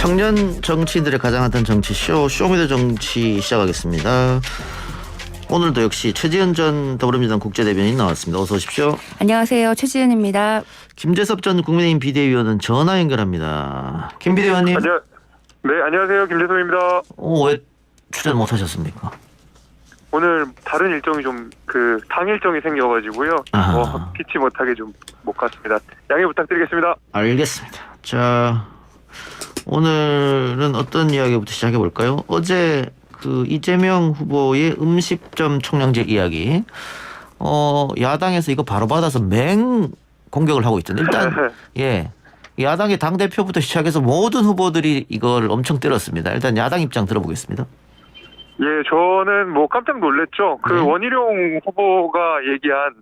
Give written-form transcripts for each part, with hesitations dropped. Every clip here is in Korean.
청년 정치인들의 가장 핫한 정치쇼 쇼미더 정치 시작하겠습니다. 오늘도 역시 최지은 전 더불어민주당 국제대변인 나왔습니다. 어서 오십시오. 안녕하세요. 최지은입니다. 김재섭 전 국민의힘 비대위원은 전화 연결합니다. 김 비대위원님. 네, 안녕하세요. 김재섭입니다. 왜 출연 못하셨습니까? 오늘 다른 일정이 좀 당 일정이 생겨가지고요. 피치 못하게 좀 못 갔습니다. 양해 부탁드리겠습니다. 알겠습니다. 자, 오늘은 어떤 이야기부터 시작해 볼까요? 어제 이재명 후보의 음식점 총량제 이야기. 야당에서 이거 바로 받아서 맹 공격을 하고 있던데 일단 야당의 당 대표부터 시작해서 모든 후보들이 이걸 엄청 때렸습니다. 일단 야당 입장 들어보겠습니다. 예, 저는 깜짝 놀랐죠. 원희룡 후보가 얘기한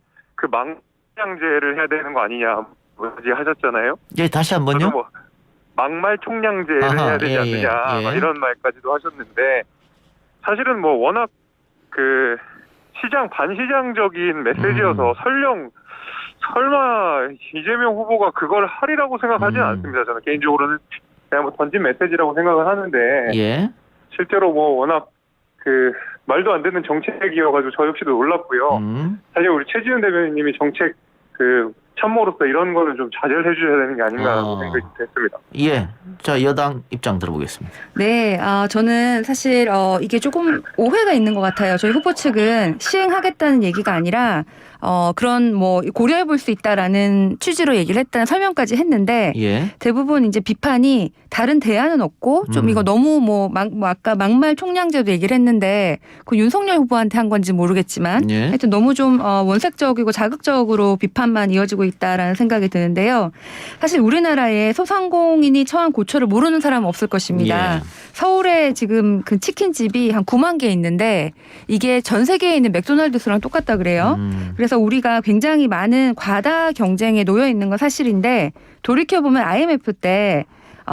망량제를 해야 되는 거 아니냐 하셨잖아요. 예, 다시 한번요. 막말 총량제를 해야 되지 않느냐 이런 말까지도 하셨는데 사실은 워낙 반시장적인 메시지여서 설마 이재명 후보가 그걸 하리라고 생각하지는 않습니다. 저는 개인적으로는 그냥 던진 메시지라고 생각을 하는데 실제로 워낙 말도 안 되는 정책이어가지고 저 역시도 놀랐고요. 사실 우리 최지은 대변인님이 정책 참모로서 이런 거는 좀 자제를 해주셔야 되는 게 아닌가라고 생각이 됐습니다. 예. 자, 여당 입장 들어보겠습니다. 네, 저는 사실 이게 조금 오해가 있는 것 같아요. 저희 후보 측은 시행하겠다는 얘기가 아니라 그런 고려해 볼 수 있다라는 취지로 얘기를 했다는 설명까지 했는데 대부분 이제 비판이 다른 대안은 없고 좀 이거 너무 아까 막말 총량제도 얘기를 했는데 그 윤석열 후보한테 한 건지 모르겠지만 하여튼 너무 좀 원색적이고 자극적으로 비판만 이어지고 있다라는 생각이 드는데요. 사실 우리나라에 소상공인이 처한 고초를 모르는 사람은 없을 것입니다. 서울에 지금 그 치킨집이 한 9만 개 있는데 이게 전 세계에 있는 맥도날드 수랑 똑같다 그래요. 그래서 우리가 굉장히 많은 과다 경쟁에 놓여 있는 건 사실인데 돌이켜보면 IMF 때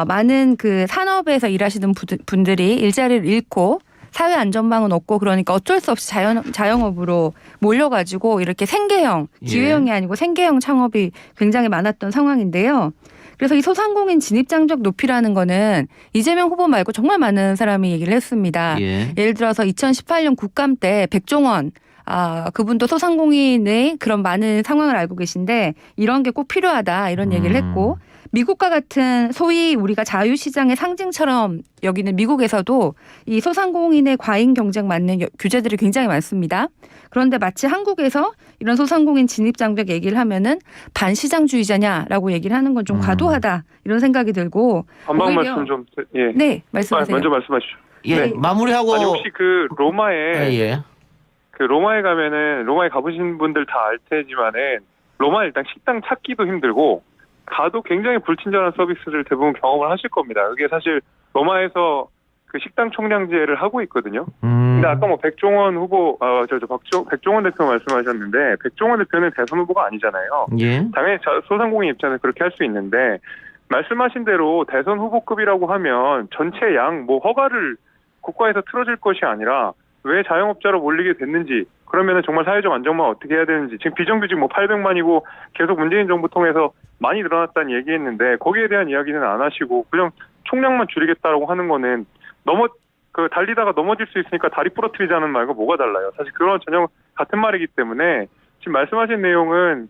많은 산업에서 일하시는 분들이 일자리를 잃고 사회 안전망은 없고 그러니까 어쩔 수 없이 자영업으로 몰려가지고 이렇게 생계형, 기회형이 아니고 생계형 창업이 굉장히 많았던 상황인데요. 그래서 이 소상공인 진입장벽 높이라는 거는 이재명 후보 말고 정말 많은 사람이 얘기를 했습니다. 예를 들어서 2018년 국감 때 백종원 그분도 소상공인의 그런 많은 상황을 알고 계신데 이런 게 꼭 필요하다 이런 얘기를 했고 미국과 같은 소위 우리가 자유시장의 상징처럼 여기는 미국에서도 이 소상공인의 과잉 경쟁 맞는 규제들이 굉장히 많습니다. 그런데 마치 한국에서 이런 소상공인 진입장벽 얘기를 하면은 반시장주의자냐라고 얘기를 하는 건 좀 과도하다 이런 생각이 들고. 한방 말씀 좀. 네, 말씀하세요. 먼저 말씀하시죠. 마무리하고. 아니, 혹시 로마에 가면은 로마에 가보신 분들 다 알 테지만은 로마 일단 식당 찾기도 힘들고 가도 굉장히 불친절한 서비스를 대부분 경험을 하실 겁니다. 그게 사실 로마에서 식당 총량제를 하고 있거든요. 근데 아까 백종원 후보, 백종원 대표 말씀하셨는데 백종원 대표는 대선 후보가 아니잖아요. 당연히 소상공인 입장에서 그렇게 할 수 있는데 말씀하신 대로 대선 후보급이라고 하면 전체 양 허가를 국가에서 틀어줄 것이 아니라 왜 자영업자로 몰리게 됐는지 그러면은 정말 사회적 안정망 어떻게 해야 되는지 지금 비정규직 800만이고 계속 문재인 정부 통해서 많이 늘어났다는 얘기했는데 거기에 대한 이야기는 안 하시고 그냥 총량만 줄이겠다라고 하는 거는 달리다가 넘어질 수 있으니까 다리 부러뜨리자는 말과 뭐가 달라요. 사실 그런 전혀 같은 말이기 때문에 지금 말씀하신 내용은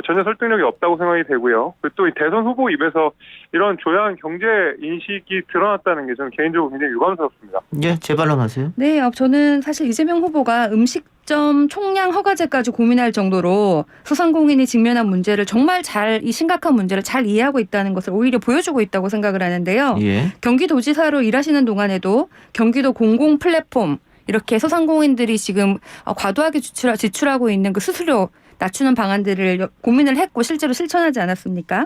전혀 설득력이 없다고 생각이 되고요. 또 이 대선 후보 입에서 이런 조야한 경제 인식이 드러났다는 게 저는 개인적으로 굉장히 유감스럽습니다. 재발언하세요. 네, 저는 사실 이재명 후보가 음식점 총량 허가제까지 고민할 정도로 소상공인이 직면한 문제를 정말 이 심각한 문제를 잘 이해하고 있다는 것을 오히려 보여주고 있다고 생각을 하는데요. 경기도지사로 일하시는 동안에도 경기도 공공 플랫폼 이렇게 소상공인들이 지금 과도하게 지출하고 있는 수수료 낮추는 방안들을 고민을 했고 실제로 실천하지 않았습니까?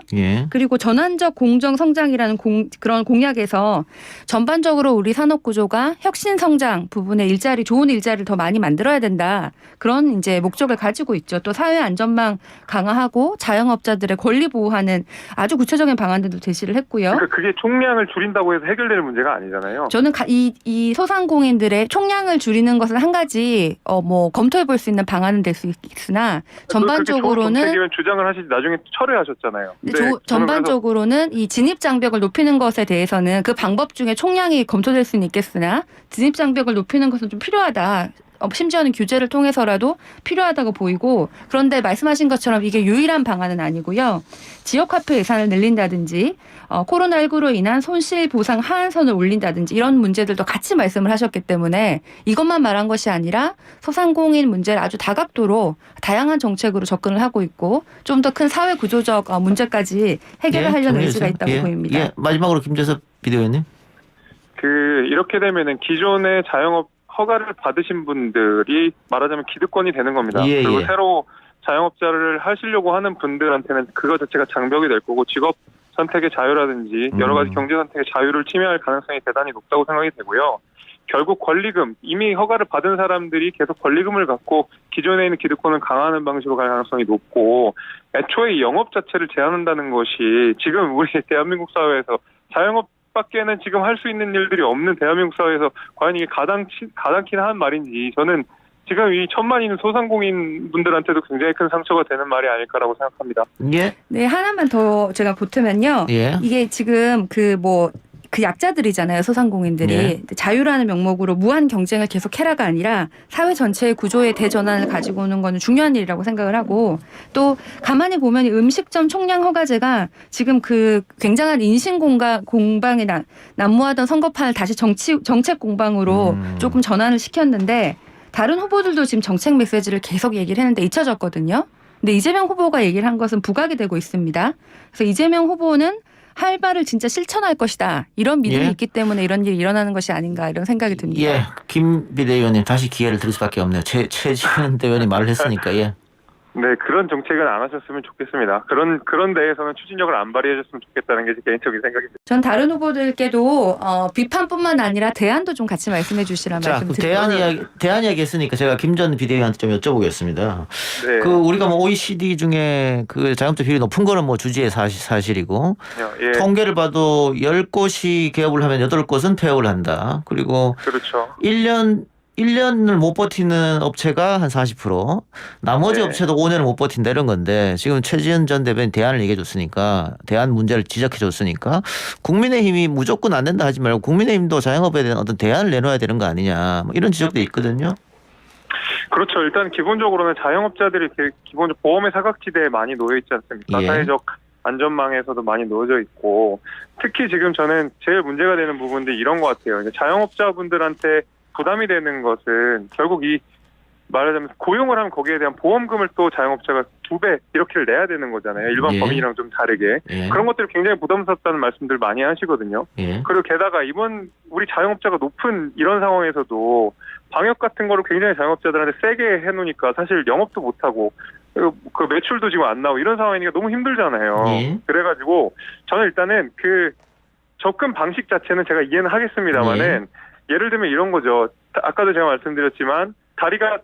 그리고 전환적 공정 성장이라는 그런 공약에서 전반적으로 우리 산업 구조가 혁신 성장 부분에 좋은 일자리를 더 많이 만들어야 된다. 그런 이제 목적을 가지고 있죠. 또 사회 안전망 강화하고 자영업자들의 권리 보호하는 아주 구체적인 방안들도 제시를 했고요. 그러니까 그게 총량을 줄인다고 해서 해결되는 문제가 아니잖아요. 저는 이 소상공인들의 총량을 줄이는 것은 한 가지 검토해 볼 수 있는 방안은 될 수 있으나 전반적으로는 정책이면 주장을 하시지 나중에 철회하셨잖아요. 근데 저는 전반적으로는 이 진입 장벽을 높이는 것에 대해서는 그 방법 중에 총량이 검토될 수는 있겠으나 진입 장벽을 높이는 것은 좀 필요하다. 심지어는 규제를 통해서라도 필요하다고 보이고 그런데 말씀하신 것처럼 이게 유일한 방안은 아니고요. 지역화폐 예산을 늘린다든지 코로나19로 인한 손실 보상 하한선을 올린다든지 이런 문제들도 같이 말씀을 하셨기 때문에 이것만 말한 것이 아니라 소상공인 문제를 아주 다각도로 다양한 정책으로 접근을 하고 있고 좀 더 큰 사회 구조적 문제까지 해결을 하려는 의지가 있다고 보입니다. 예. 마지막으로 김재섭 비대위원님. 이렇게 되면은 기존의 자영업 허가를 받으신 분들이 말하자면 기득권이 되는 겁니다. 예, 그리고 예. 새로 자영업자를 하시려고 하는 분들한테는 그거 자체가 장벽이 될 거고 직업 선택의 자유라든지 여러 가지 경제 선택의 자유를 침해할 가능성이 대단히 높다고 생각이 되고요. 결국 권리금, 이미 허가를 받은 사람들이 계속 권리금을 갖고 기존에 있는 기득권을 강화하는 방식으로 갈 가능성이 높고 애초에 이 영업 자체를 제한한다는 것이 지금 우리 대한민국 사회에서 자영업 밖에는 지금 할 수 있는 일들이 없는 대한민국 사회에서 과연 이게 가당키나 한 말인지 저는 지금 이 천만 있는 소상공인 분들한테도 굉장히 큰 상처가 되는 말이 아닐까라고 생각합니다. 예. 네, 하나만 더 제가 보태면요. 예. 이게 지금 그 약자들이잖아요, 소상공인들이. 예. 자유라는 명목으로 무한 경쟁을 계속 해라가 아니라 사회 전체의 구조의 대전환을 가지고 오는 건 중요한 일이라고 생각을 하고 또 가만히 보면 이 음식점 총량 허가제가 지금 그 굉장한 인신 공방에 난무하던 선거판을 다시 정책 공방으로 조금 전환을 시켰는데 다른 후보들도 지금 정책 메시지를 계속 얘기를 했는데 잊혀졌거든요. 근데 이재명 후보가 얘기를 한 것은 부각이 되고 있습니다. 그래서 이재명 후보는 할 바를 진짜 실천할 것이다. 이런 믿음이 예. 있기 때문에 이런 일이 일어나는 것이 아닌가 이런 생각이 듭니다. 예. 김 비대위원님 다시 기회를 드릴 수밖에 없네요. 최지은 대변인 말을 했으니까. 예. 네, 그런 정책은 안 하셨으면 좋겠습니다. 그런 데에서는 추진력을 안 발휘해줬으면 좋겠다는 게 제 개인적인 생각입니다. 전 다른 후보들께도 비판뿐만 아니라 대안도 좀 같이 말씀해 주시라 자, 말씀 그 드립니다. 대안 이야기 했으니까 제가 김 전 비대위원한테 좀 여쭤보겠습니다. 네. 우리가 뭐 OECD 중에 그 자영업자 비율이 높은 거는 뭐 주지의 사실이고 예. 통계를 봐도 10곳이 개업을 하면 8곳은 폐업을 한다. 그리고 그렇죠. 1년을 못 버티는 업체가 한 40%, 나머지 네. 업체도 5년을 못 버틴다 이런 건데 지금 최지은 전 대변인 대안을 얘기해 줬으니까 대안 문제를 지적해 줬으니까 국민의힘이 무조건 안 된다 하지 말고 국민의힘도 자영업에 대한 어떤 대안을 내놓아야 되는 거 아니냐 뭐 이런 지적도 있거든요. 그렇죠. 일단 기본적으로는 자영업자들이 기본적으로 보험의 사각지대에 많이 놓여 있지 않습니까? 예. 사회적 안전망에서도 많이 놓여져 있고 특히 지금 저는 제일 문제가 되는 부분들이 이런 것 같아요. 이제 자영업자분들한테 부담이 되는 것은 결국 이 말하자면 고용을 하면 거기에 대한 보험금을 또 자영업자가 2배 이렇게를 내야 되는 거잖아요. 일반 예. 법인이랑 좀 다르게. 예. 그런 것들이 굉장히 부담스럽다는 말씀들 많이 하시거든요. 예. 그리고 게다가 이번 우리 자영업자가 높은 이런 상황에서도 방역 같은 거를 굉장히 자영업자들한테 세게 해놓으니까 사실 영업도 못하고 그 매출도 지금 안 나오고 이런 상황이니까 너무 힘들잖아요. 예. 그래가지고 저는 일단은 그 접근 방식 자체는 제가 이해는 하겠습니다만은 예를 들면 이런 거죠. 아까도 제가 말씀드렸지만 다리가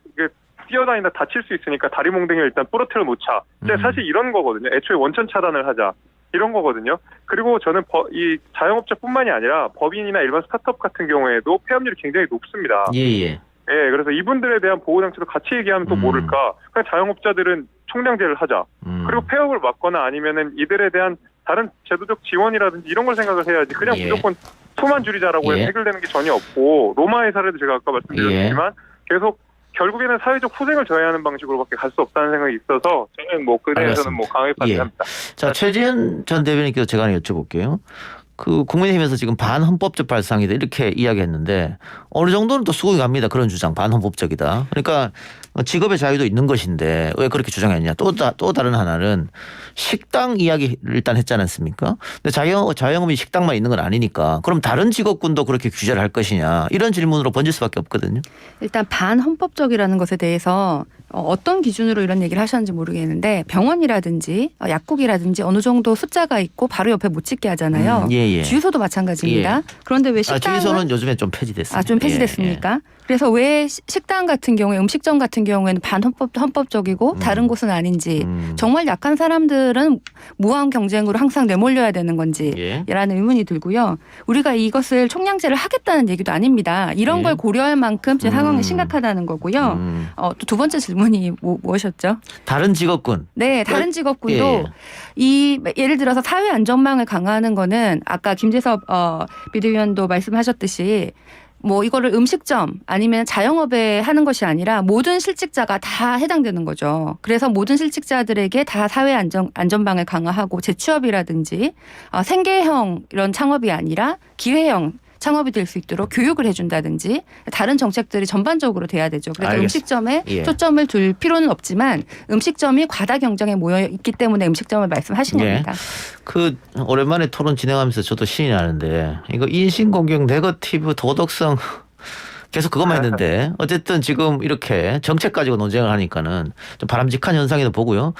뛰어다니다 다칠 수 있으니까 다리 몽둥이를 일단 부러뜨려 놓자. 근데 사실 이런 거거든요. 애초에 원천 차단을 하자. 이런 거거든요. 그리고 저는 이 자영업자뿐만이 아니라 법인이나 일반 스타트업 같은 경우에도 폐업률이 굉장히 높습니다. 예. 예, 그래서 이분들에 대한 보호 장치도 같이 얘기하면 또 모를까. 그냥 자영업자들은 총량제를 하자. 그리고 폐업을 막거나 아니면은 이들에 대한 다른 제도적 지원이라든지 이런 걸 생각을 해야지. 그냥 예. 무조건 수만 줄이자라고 해서 해결되는 게 전혀 없고 로마의 사례도 제가 아까 말씀드렸지만 계속 결국에는 사회적 후생을 져야 하는 방식으로밖에 갈 수 없다는 생각이 있어서 저는 뭐 그 대해서는 뭐 강하게 반대합니다. 자, 최지은 전 대변인께서 제가 하나 여쭤볼게요. 그 국민의힘에서 지금 반헌법적 발상이다 이렇게 이야기했는데 어느 정도는 또 수긍이 갑니다. 그런 주장 반헌법적이다. 그러니까 직업의 자유도 있는 것인데 왜 그렇게 주장했냐. 또 다른 하나는 식당 이야기를 일단 했지 않았습니까? 근데 자영업이 식당만 있는 건 아니니까 그럼 다른 직업군도 그렇게 규제를 할 것이냐 이런 질문으로 번질 수밖에 없거든요. 일단 반헌법적이라는 것에 대해서 어떤 기준으로 이런 얘기를 하셨는지 모르겠는데 병원이라든지 약국이라든지 어느 정도 숫자가 있고 바로 옆에 못 찍게 하잖아요. 주유소도 마찬가지입니다. 그런데 왜 식당은 주유소는 요즘에 좀 폐지됐습니다. 좀 폐지됐습니까? 그래서 왜 식당 같은 경우에 음식점 같은 경우에는 반헌법적이고 다른 곳은 아닌지 정말 약한 사람들은 무한 경쟁으로 항상 내몰려야 되는 건지라는 의문이 들고요. 우리가 이것을 총량제를 하겠다는 얘기도 아닙니다. 이런 걸 고려할 만큼 제 상황이 심각하다는 거고요. 또 두 번째 질문 질문이 무엇이었죠? 다른 직업군. 네, 다른 직업군도 예. 예를 들어서 사회 안전망을 강화하는 거는 아까 김재섭 비대위원도 말씀하셨듯이 뭐 이거를 음식점 아니면 자영업에 하는 것이 아니라 모든 실직자가 다 해당되는 거죠. 그래서 모든 실직자들에게 다 사회 안전망을 강화하고 재취업이라든지 생계형 이런 창업이 아니라 기회형 창업이 될 수 있도록 교육을 해준다든지 다른 정책들이 전반적으로 돼야 되죠. 그래서 알겠습니다. 음식점에 예. 초점을 둘 필요는 없지만 음식점이 과다 경쟁에 모여 있기 때문에 음식점을 말씀하신 예. 겁니다. 그 오랜만에 토론 진행하면서 저도 신이 나는데 이거 인신공격, 네거티브, 도덕성 계속 그것만 했는데 어쨌든 지금 이렇게 정책 가지고 논쟁을 하니까는 좀 바람직한 현상이도 보고요.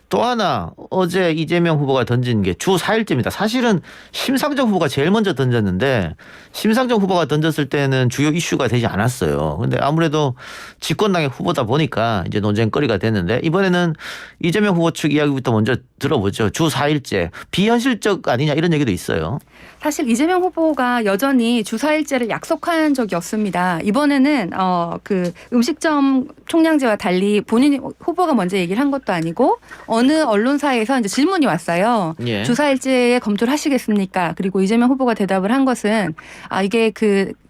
또 하나 어제 이재명 후보가 던진 게 주 4일째입니다. 사실은 심상정 후보가 제일 먼저 던졌는데 심상정 후보가 던졌을 때는 주요 이슈가 되지 않았어요. 근데 아무래도 집권당의 후보다 보니까 이제 논쟁거리가 됐는데 이번에는 이재명 후보 측 이야기부터 먼저 들어보죠. 주 4일째 비현실적 아니냐 이런 얘기도 있어요. 사실 이재명 후보가 여전히 주 4일제를 약속한 적이 없습니다. 이번에는 그 음식점 총량제와 달리 본인 후보가 먼저 얘기를 한 것도 아니고 어느 언론사에서 이제 질문이 왔어요. 예. 주 4일제에 검토를 하시겠습니까? 그리고 이재명 후보가 대답을 한 것은 이게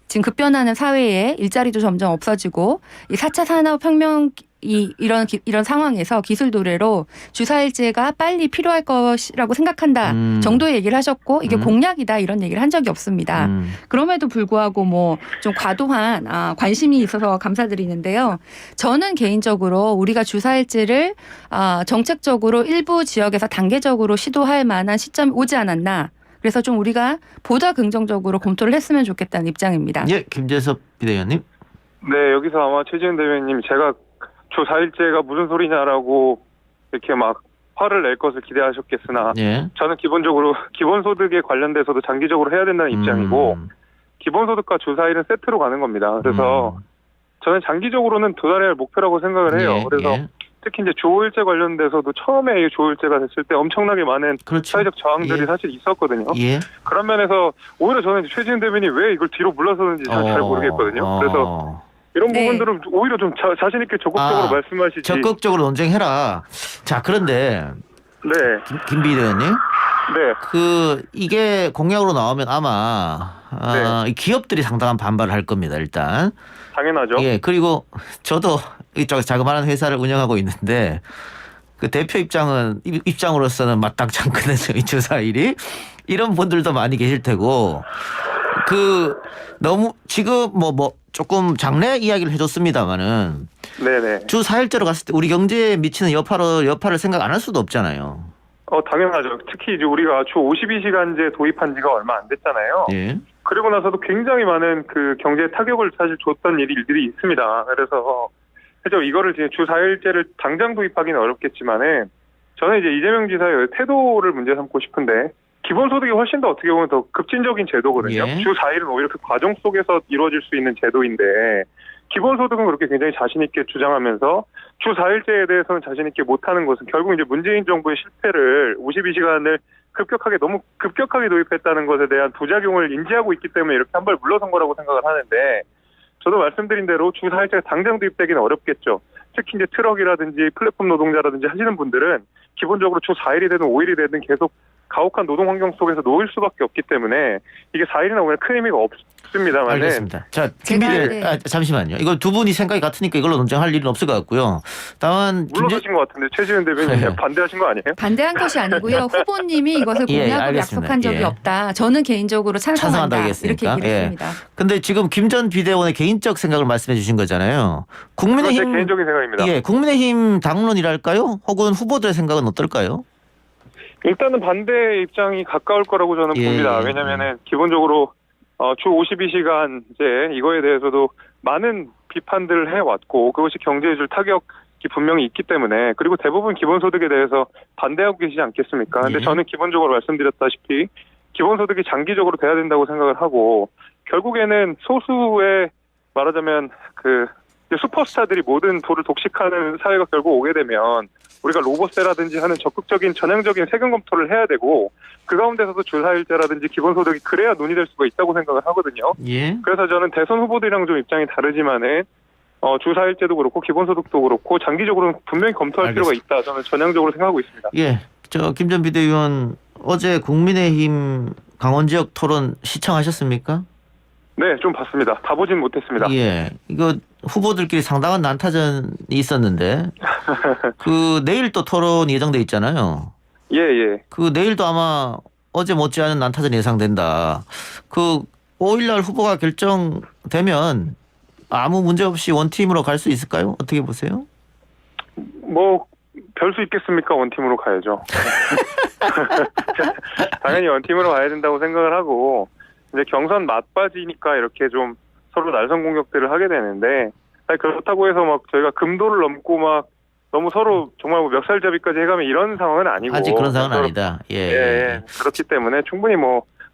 지금 급변하는 사회에 일자리도 점점 없어지고 이 4차 산업혁명 이런 상황에서 기술 도래로 주 4일제가 빨리 필요할 것이라고 생각한다 정도의 얘기를 하셨고 이게 공약이다 이런 얘기를 한 적이 없습니다. 그럼에도 불구하고 뭐 좀 과도한 관심이 있어서 감사드리는데요. 저는 개인적으로 우리가 주 4일제를 정책적으로 일부 지역에서 단계적으로 시도할 만한 시점이 오지 않았나. 그래서 좀 우리가 보다 긍정적으로 검토를 했으면 좋겠다는 입장입니다. 예, 김재섭 비대위원님. 네, 여기서 아마 최지은 대변인님 제가 주 4일제가 무슨 소리냐라고 이렇게 막 화를 낼 것을 기대하셨겠으나 예. 저는 기본적으로 기본소득에 관련돼서도 장기적으로 해야 된다는 입장이고 기본소득과 주 4일은 세트로 가는 겁니다. 그래서 저는 장기적으로는 도달해야 할 목표라고 생각을 해요. 예, 그래서 예. 특히 이제 주 5일제 관련돼서도 처음에 이 주 5일제가 됐을 때 엄청나게 많은 그렇죠. 사회적 저항들이 예. 사실 있었거든요. 예. 그런 면에서 오히려 저는 최지은 대변인이 왜 이걸 뒤로 물러서는지 잘 모르겠거든요. 그래서 이런 네. 부분들은 오히려 좀 자신 있게 적극적으로 말씀하시지. 적극적으로 논쟁해라. 자, 그런데 네, 김 비대위원님, 네, 이게 공약으로 나오면 아마 이 기업들이 상당한 반발을 할 겁니다. 일단. 당연하죠. 예. 그리고 저도 이쪽 자그마한 회사를 운영하고 있는데 그 대표 입장으로서는 마땅치 않거든요. 이 주 4일이 이런 분들도 많이 계실 테고 너무 지금 뭐 조금 장래 이야기를 해줬습니다마는 네네. 주 4일제로 갔을 때 우리 경제에 미치는 여파를 생각 안 할 수도 없잖아요. 당연하죠. 특히 이제 우리가 주 52시간제 도입한 지가 얼마 안 됐잖아요. 예. 그리고 나서도 굉장히 많은 그 경제 타격을 사실 줬던 일들이 있습니다. 그래서 이거를 이제 주 4일제를 당장 도입하기는 어렵겠지만은 저는 이제 이재명 지사의 태도를 문제 삼고 싶은데 기본소득이 훨씬 더 어떻게 보면 더 급진적인 제도거든요. 예. 주 4일은 오히려 그 과정 속에서 이루어질 수 있는 제도인데 기본소득은 그렇게 굉장히 자신 있게 주장하면서 주 4일제에 대해서는 자신 있게 못하는 것은 결국 이제 문재인 정부의 실패를 52시간을 너무 급격하게 도입했다는 것에 대한 부작용을 인지하고 있기 때문에 이렇게 한 발 물러선 거라고 생각을 하는데 저도 말씀드린 대로 주 4일제가 당장 도입되기는 어렵겠죠. 특히 이제 트럭이라든지 플랫폼 노동자라든지 하시는 분들은 기본적으로 주 4일이 되든 5일이 되든 계속 가혹한 노동 환경 속에서 놓일 수밖에 없기 때문에 이게 4일이나 5일은 큰 의미가 없습니다만. 알겠습니다. 자, 잠시만요. 이거 두 분이 생각이 같으니까 이걸로 논쟁할 일은 없을 것 같고요. 다만 물러서신 것 같은데 최지은 대변인 반대하신 거 아니에요? 반대한 것이 아니고요. 후보님이 이것을 예, 공약으로 알겠습니다. 약속한 적이 예. 없다. 저는 개인적으로 찬성한다. 이렇게 찬성한다겠습니까? 얘기를 했습니다. 근데 지금 김 전 비대위원의 개인적 생각을 말씀해 주신 거잖아요. 그건 제 개인적인 생각입니다. 예, 국민의힘 당론이랄까요? 혹은 후보들의 생각은 어떨까요? 일단은 반대 입장이 가까울 거라고 저는 예. 봅니다. 왜냐면은 기본적으로 주 52시간제 이거에 대해서도 많은 비판들을 해왔고 그것이 경제에 줄 타격이 분명히 있기 때문에 그리고 대부분 기본소득에 대해서 반대하고 계시지 않겠습니까? 근데 예. 저는 기본적으로 말씀드렸다시피 기본소득이 장기적으로 돼야 된다고 생각을 하고 결국에는 소수의 말하자면 슈퍼스타들이 모든 도를 독식하는 사회가 결국 오게 되면 우리가 로봇세라든지 하는 적극적인 전향적인 세금 검토를 해야 되고 그 가운데서도 주 4일제라든지 기본소득이 그래야 논의될 수가 있다고 생각을 하거든요. 예. 그래서 저는 대선 후보들이랑 좀 입장이 다르지만은 주 4일제도 그렇고 기본소득도 그렇고 장기적으로는 분명히 검토할 필요가 있다. 저는 전향적으로 생각하고 있습니다. 예, 김 전 비대위원 어제 국민의힘 강원 지역 토론 시청하셨습니까? 네, 좀 봤습니다. 다 보진 못했습니다. 예, 이거 후보들끼리 상당한 난타전이 있었는데 내일 또 토론 예정돼 있잖아요. 예. 내일도 아마 어제 못지않은 난타전 예상된다. 5일날 후보가 결정되면 아무 문제 없이 원팀으로 갈 수 있을까요? 어떻게 보세요? 별 수 있겠습니까? 원팀으로 가야죠. 당연히 원팀으로 가야 된다고 생각을 하고, 이제 경선 막바지니까 이렇게 좀 서로 날선 공격들을 하게 되는데, 그렇다고 해서 저희가 금도를 넘고 너무 서로 정말 멱살잡이까지 해가면 이런 상황은 아니고. 아직 그런 상황은 아니다. 예. 그렇기 때문에 충분히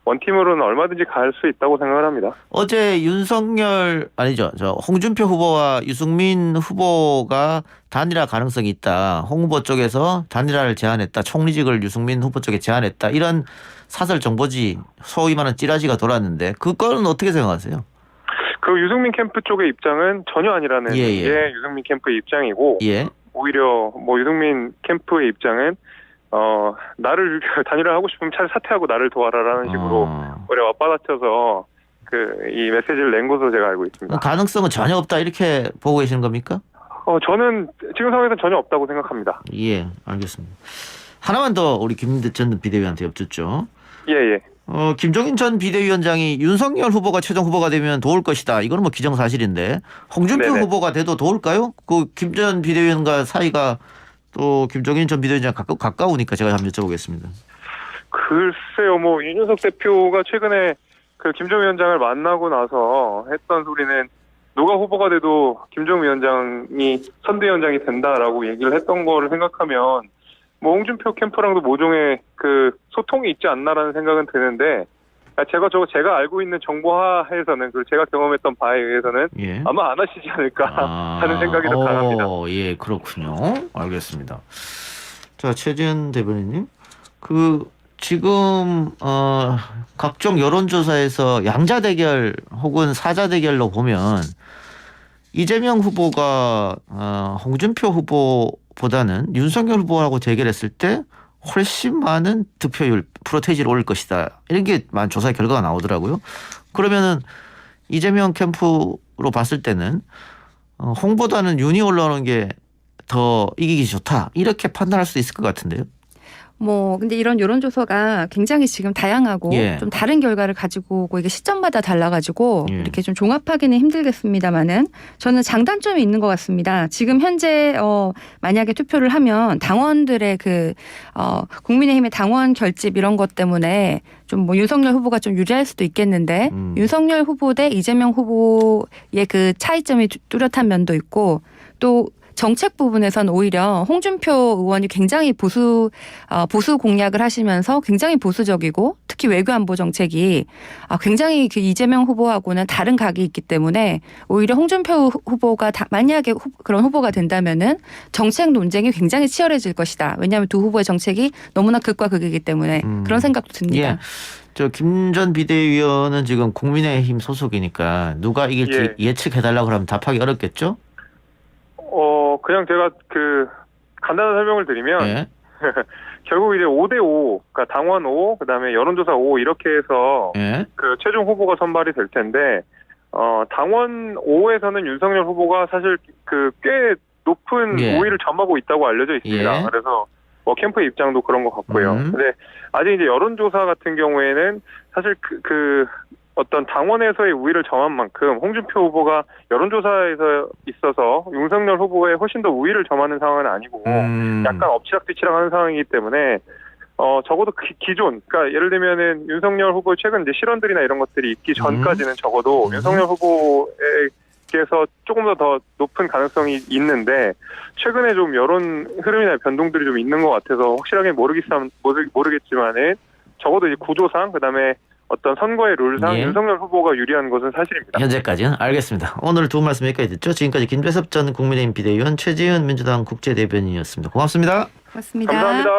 원팀으로는 얼마든지 갈 수 있다고 생각을 합니다. 어제 홍준표 후보와 유승민 후보가 단일화 가능성이 있다. 홍 후보 쪽에서 단일화를 제안했다. 총리직을 유승민 후보 쪽에 제안했다. 이런 사설 정보지, 소위 말하는 찌라시가 돌았는데 그거는 어떻게 생각하세요? 유승민 캠프 쪽의 입장은 전혀 아니라는 게 유승민 캠프의 입장이고, 오히려 유승민 캠프의 입장은 나를 단일화 하고 싶으면 차라리 사퇴하고 나를 도와라라는 식으로 오히려 맞받아쳐서 이 메시지를 낸 것으로 제가 알고 있습니다. 가능성은 전혀 없다 이렇게 보고 계시는 겁니까? 저는 지금 상황에서는 전혀 없다고 생각합니다. 예, 알겠습니다. 하나만 더 우리 김 전 비대위원한테 여쭙죠. 예. 김종인 전 비대위원장이 윤석열 후보가 최종 후보가 되면 도울 것이다. 이거는 기정사실인데 홍준표 후보가 돼도 도울까요? 김 전 비대위원과 사이가 또 김종인 전 비대위원장 가까우니까 제가 한번 여쭤보겠습니다. 글쎄요, 이준석 대표가 최근에 김종인 위원장을 만나고 나서 했던 소리는 누가 후보가 돼도 김종인 위원장이 선대위원장이 된다라고 얘기를 했던 거를 생각하면 홍준표 캠프랑도 모종의 소통이 있지 않나라는 생각은 드는데, 제가 알고 있는 정보하에서는 그리고 제가 경험했던 바에 의해서는 아마 안 하시지 않을까 하는 생각이 더 강합니다. 예, 그렇군요. 알겠습니다. 자, 최재현 대변인님, 지금 각종 여론조사에서 양자 대결 혹은 사자 대결로 보면 이재명 후보가 홍준표 후보보다는 윤석열 후보하고 대결했을 때 훨씬 많은 득표율, 프로테이지를 올릴 것이다. 이런 게 조사 결과가 나오더라고요. 그러면은 이재명 캠프로 봤을 때는 홍보다는 윤이 올라오는 게 더 이기기 좋다. 이렇게 판단할 수 있을 것 같은데요. 근데 이런 여론조사가 굉장히 지금 다양하고 좀 다른 결과를 가지고 오고 이게 시점마다 달라가지고 이렇게 좀 종합하기는 힘들겠습니다만은 저는 장단점이 있는 것 같습니다. 지금 현재 만약에 투표를 하면 당원들의 국민의힘의 당원 결집 이런 것 때문에 좀 윤석열 후보가 좀 유리할 수도 있겠는데 윤석열 후보 대 이재명 후보의 차이점이 뚜렷한 면도 있고 또 정책 부분에선 오히려 홍준표 의원이 굉장히 보수 공약을 하시면서 굉장히 보수적이고 특히 외교안보 정책이 굉장히 이재명 후보하고는 다른 각이 있기 때문에 오히려 홍준표 후보가 만약에 그런 후보가 된다면은 정책 논쟁이 굉장히 치열해질 것이다. 왜냐하면 두 후보의 정책이 너무나 극과 극이기 때문에 그런 생각도 듭니다. 김 전 비대위원은 지금 국민의힘 소속이니까 누가 이길지 예측해달라고 그러면 답하기 어렵겠죠? 그냥 제가 간단한 설명을 드리면 결국 이제 5대5, 그러니까 당원 5, 그다음에 여론조사 5 이렇게 해서 최종 후보가 선발이 될 텐데 당원 5에서는 윤석열 후보가 사실 꽤 높은 우위를 점하고 있다고 알려져 있습니다. 그래서 캠프의 입장도 그런 것 같고요. 근데 아직 이제 여론조사 같은 경우에는 사실 어떤 당원에서의 우위를 점한 만큼 홍준표 후보가 여론조사에서 있어서 윤석열 후보에 훨씬 더 우위를 점하는 상황은 아니고 약간 엎치락뒤치락하는 상황이기 때문에 적어도 기존, 그러니까 예를 들면은 윤석열 후보 최근 이제 실언들이나 이런 것들이 있기 전까지는 적어도 윤석열 후보에게서 조금 더 높은 가능성이 있는데 최근에 좀 여론 흐름이나 변동들이 좀 있는 것 같아서 확실하게 모르겠지만은 적어도 이제 구조상 그다음에 어떤 선거의 룰상 윤석열 후보가 유리한 것은 사실입니다. 현재까지는 알겠습니다. 오늘 두 말씀 여기까지 듣죠. 지금까지 김재섭 전 국민의힘 비대위원, 최재현 민주당 국제대변인이었습니다. 고맙습니다. 고맙습니다. 감사합니다.